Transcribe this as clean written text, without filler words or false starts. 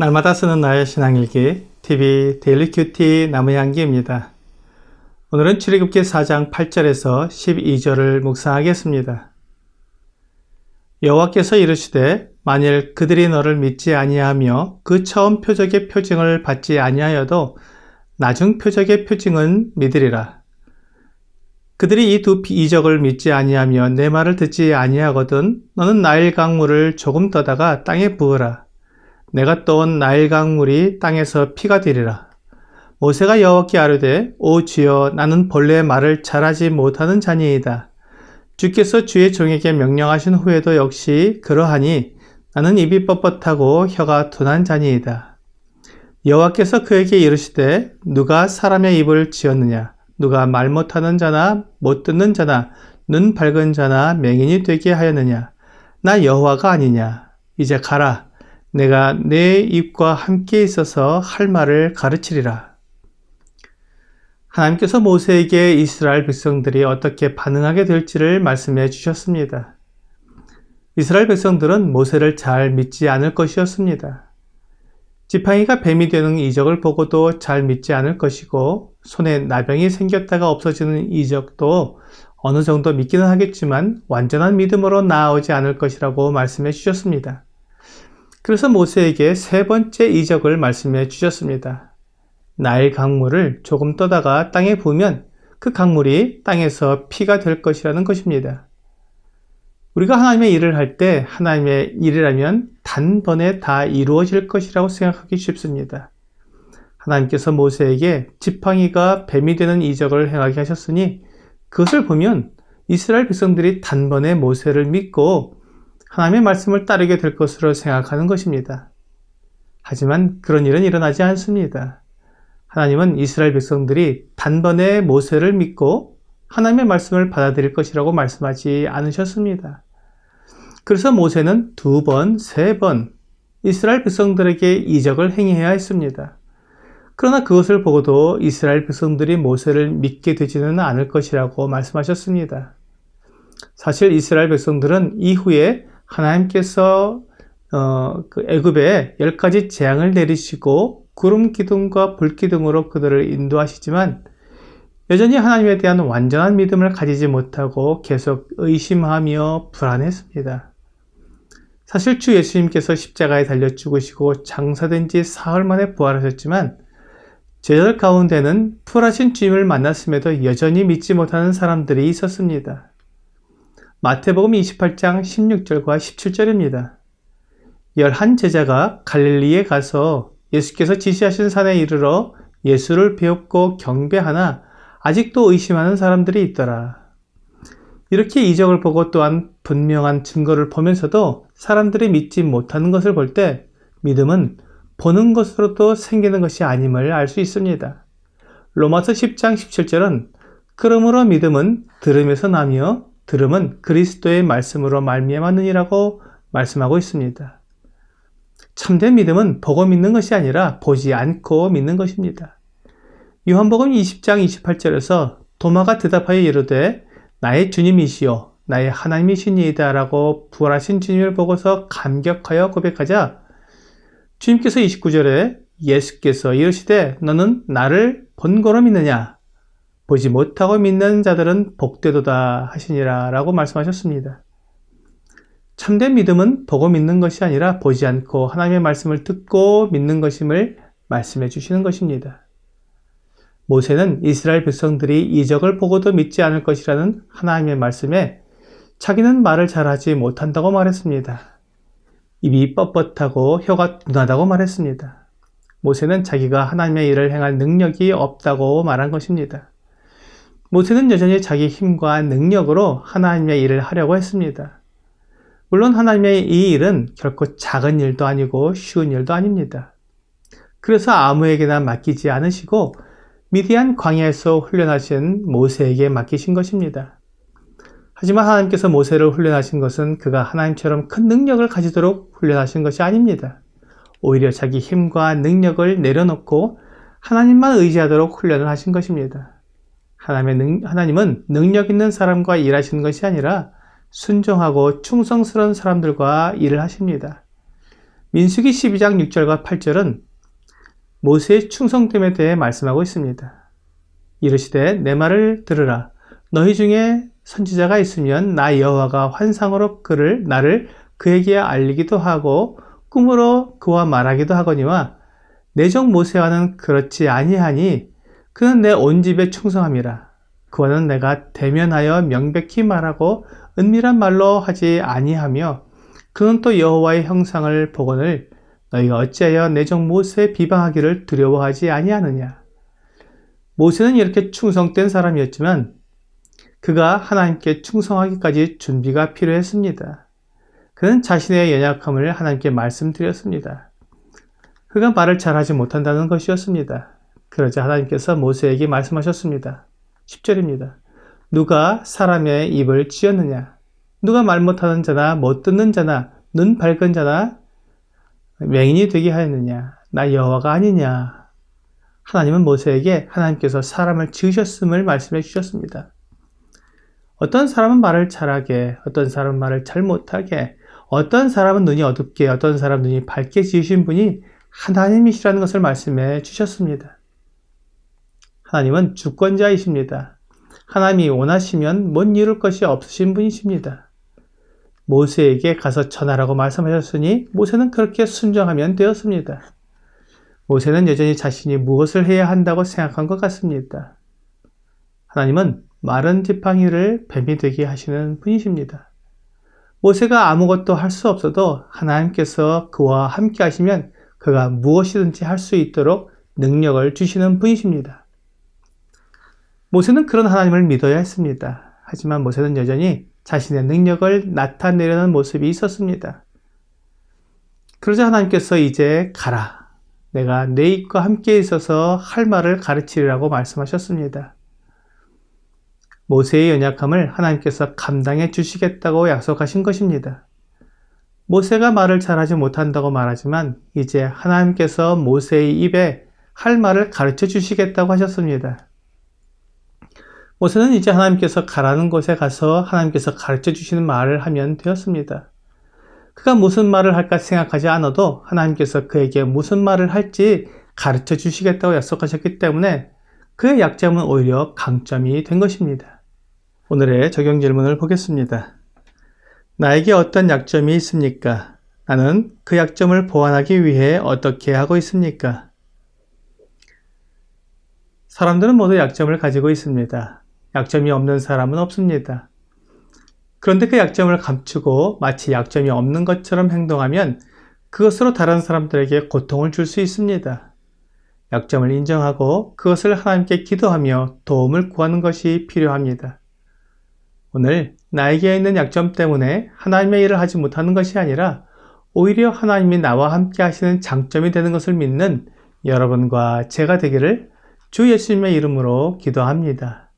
날마다 쓰는 나의 신앙일기 TV 데일리 큐티 나무향기입니다. 오늘은 출애굽기 4장 8절에서 12절을 묵상하겠습니다. 여호와께서 이르시되 만일 그들이 너를 믿지 아니하며 그 처음 표적의 표징을 받지 아니하여도 나중 표적의 표징은 믿으리라. 그들이 이 두 이적을 믿지 아니하며 내 말을 듣지 아니하거든 너는 나일 강물을 조금 떠다가 땅에 부으라. 내가 떠온 나일 강물이 땅에서 피가 되리라. 모세가 여호와께 아뢰되 오 주여 나는 본래 말을 잘하지 못하는 자니이다. 주께서 주의 종에게 명령하신 후에도 역시 그러하니 나는 입이 뻣뻣하고 혀가 둔한 자니이다. 여호와께서 그에게 이르시되 누가 사람의 입을 지었느냐? 누가 말 못하는 자나 못 듣는 자나 눈 밝은 자나 맹인이 되게 하였느냐? 나 여호와가 아니냐? 이제 가라. 내가 내 입과 함께 있어서 할 말을 가르치리라. 하나님께서 모세에게 이스라엘 백성들이 어떻게 반응하게 될지를 말씀해 주셨습니다. 이스라엘 백성들은 모세를 잘 믿지 않을 것이었습니다. 지팡이가 뱀이 되는 이적을 보고도 잘 믿지 않을 것이고 손에 나병이 생겼다가 없어지는 이적도 어느 정도 믿기는 하겠지만 완전한 믿음으로 나아오지 않을 것이라고 말씀해 주셨습니다. 그래서 모세에게 세 번째 이적을 말씀해 주셨습니다. 나일 강물을 조금 떠다가 땅에 부으면 그 강물이 땅에서 피가 될 것이라는 것입니다. 우리가 하나님의 일을 할 때 하나님의 일이라면 단번에 다 이루어질 것이라고 생각하기 쉽습니다. 하나님께서 모세에게 지팡이가 뱀이 되는 이적을 행하게 하셨으니 그것을 보면 이스라엘 백성들이 단번에 모세를 믿고 하나님의 말씀을 따르게 될 것으로 생각하는 것입니다. 하지만 그런 일은 일어나지 않습니다. 하나님은 이스라엘 백성들이 단번에 모세를 믿고 하나님의 말씀을 받아들일 것이라고 말씀하지 않으셨습니다. 그래서 모세는 2번, 3번 이스라엘 백성들에게 이적을 행해야 했습니다. 그러나 그것을 보고도 이스라엘 백성들이 모세를 믿게 되지는 않을 것이라고 말씀하셨습니다. 사실 이스라엘 백성들은 이후에 하나님께서 애굽에 10가지 재앙을 내리시고 구름 기둥과 불 기둥으로 그들을 인도하시지만 여전히 하나님에 대한 완전한 믿음을 가지지 못하고 계속 의심하며 불안했습니다. 사실 주 예수님께서 십자가에 달려 죽으시고 장사된 지 사흘 만에 부활하셨지만 제자들 가운데는 부활하신 주님을 만났음에도 여전히 믿지 못하는 사람들이 있었습니다. 마태복음 28장 16절과 17절입니다. 11제자가 갈릴리에 가서 예수께서 지시하신 산에 이르러 예수를 배웁고 경배하나 아직도 의심하는 사람들이 있더라. 이렇게 이적을 보고 또한 분명한 증거를 보면서도 사람들이 믿지 못하는 것을 볼 때 믿음은 보는 것으로도 생기는 것이 아님을 알 수 있습니다. 로마서 10장 17절은 그러므로 믿음은 들음에서 나며 들음은 그리스도의 말씀으로 말미암았느니라고 말씀하고 있습니다. 참된 믿음은 보고 믿는 것이 아니라 보지 않고 믿는 것입니다. 요한복음 20장 28절에서 도마가 대답하여 이르되 나의 주님이시요 나의 하나님이시니이다 라고 부활하신 주님을 보고서 감격하여 고백하자 주님께서 29절에 예수께서 이르시되 너는 나를 본거로 믿느냐 보지 못하고 믿는 자들은 복되도다 하시니라 라고 말씀하셨습니다. 참된 믿음은 보고 믿는 것이 아니라 보지 않고 하나님의 말씀을 듣고 믿는 것임을 말씀해 주시는 것입니다. 모세는 이스라엘 백성들이 이적을 보고도 믿지 않을 것이라는 하나님의 말씀에 자기는 말을 잘하지 못한다고 말했습니다. 입이 뻣뻣하고 혀가 둔하다고 말했습니다. 모세는 자기가 하나님의 일을 행할 능력이 없다고 말한 것입니다. 모세는 여전히 자기 힘과 능력으로 하나님의 일을 하려고 했습니다. 물론 하나님의 이 일은 결코 작은 일도 아니고 쉬운 일도 아닙니다. 그래서 아무에게나 맡기지 않으시고 미디안 광야에서 훈련하신 모세에게 맡기신 것입니다. 하지만 하나님께서 모세를 훈련하신 것은 그가 하나님처럼 큰 능력을 가지도록 훈련하신 것이 아닙니다. 오히려 자기 힘과 능력을 내려놓고 하나님만 의지하도록 훈련을 하신 것입니다. 하나님은 능력 있는 사람과 일하시는 것이 아니라 순종하고 충성스러운 사람들과 일을 하십니다. 민수기 12장 6절과 8절은 모세의 충성됨에 대해 말씀하고 있습니다. 이르시되 내 말을 들으라. 너희 중에 선지자가 있으면 나 여호와가 환상으로 나를 그에게 알리기도 하고 꿈으로 그와 말하기도 하거니와 내 종 모세와는 그렇지 아니하니 그는 내 온 집에 충성함이라. 그와는 내가 대면하여 명백히 말하고 은밀한 말로 하지 아니하며 그는 또 여호와의 형상을 보거늘 너희가 어찌하여 내 종 모세의 비방하기를 두려워하지 아니하느냐. 모세는 이렇게 충성된 사람이었지만 그가 하나님께 충성하기까지 준비가 필요했습니다. 그는 자신의 연약함을 하나님께 말씀드렸습니다. 그가 말을 잘하지 못한다는 것이었습니다. 그러자 하나님께서 모세에게 말씀하셨습니다. 10절입니다. 누가 사람의 입을 쥐었느냐? 누가 말 못하는 자나 못 듣는 자나 눈 밝은 자나 맹인이 되게 하였느냐? 나 여호와가 아니냐? 하나님은 모세에게 하나님께서 사람을 지으셨음을 말씀해 주셨습니다. 어떤 사람은 말을 잘하게, 어떤 사람은 말을 잘 못하게, 어떤 사람은 눈이 어둡게, 어떤 사람은 눈이 밝게 지으신 분이 하나님이시라는 것을 말씀해 주셨습니다. 하나님은 주권자이십니다. 하나님이 원하시면 못 이룰 것이 없으신 분이십니다. 모세에게 가서 전하라고 말씀하셨으니 모세는 그렇게 순종하면 되었습니다. 모세는 여전히 자신이 무엇을 해야 한다고 생각한 것 같습니다. 하나님은 마른 지팡이를 뱀이 되게 하시는 분이십니다. 모세가 아무것도 할 수 없어도 하나님께서 그와 함께 하시면 그가 무엇이든지 할 수 있도록 능력을 주시는 분이십니다. 모세는 그런 하나님을 믿어야 했습니다. 하지만 모세는 여전히 자신의 능력을 나타내려는 모습이 있었습니다. 그러자 하나님께서 이제 가라. 내가 내 입과 함께 있어서 할 말을 가르치리라고 말씀하셨습니다. 모세의 연약함을 하나님께서 감당해 주시겠다고 약속하신 것입니다. 모세가 말을 잘하지 못한다고 말하지만 이제 하나님께서 모세의 입에 할 말을 가르쳐 주시겠다고 하셨습니다. 모세는 이제 하나님께서 가라는 곳에 가서 하나님께서 가르쳐 주시는 말을 하면 되었습니다. 그가 무슨 말을 할까 생각하지 않아도 하나님께서 그에게 무슨 말을 할지 가르쳐 주시겠다고 약속하셨기 때문에 그의 약점은 오히려 강점이 된 것입니다. 오늘의 적용 질문을 보겠습니다. 나에게 어떤 약점이 있습니까? 나는 그 약점을 보완하기 위해 어떻게 하고 있습니까? 사람들은 모두 약점을 가지고 있습니다. 약점이 없는 사람은 없습니다. 그런데 그 약점을 감추고 마치 약점이 없는 것처럼 행동하면 그것으로 다른 사람들에게 고통을 줄 수 있습니다. 약점을 인정하고 그것을 하나님께 기도하며 도움을 구하는 것이 필요합니다. 오늘 나에게 있는 약점 때문에 하나님의 일을 하지 못하는 것이 아니라 오히려 하나님이 나와 함께 하시는 장점이 되는 것을 믿는 여러분과 제가 되기를 주 예수님의 이름으로 기도합니다.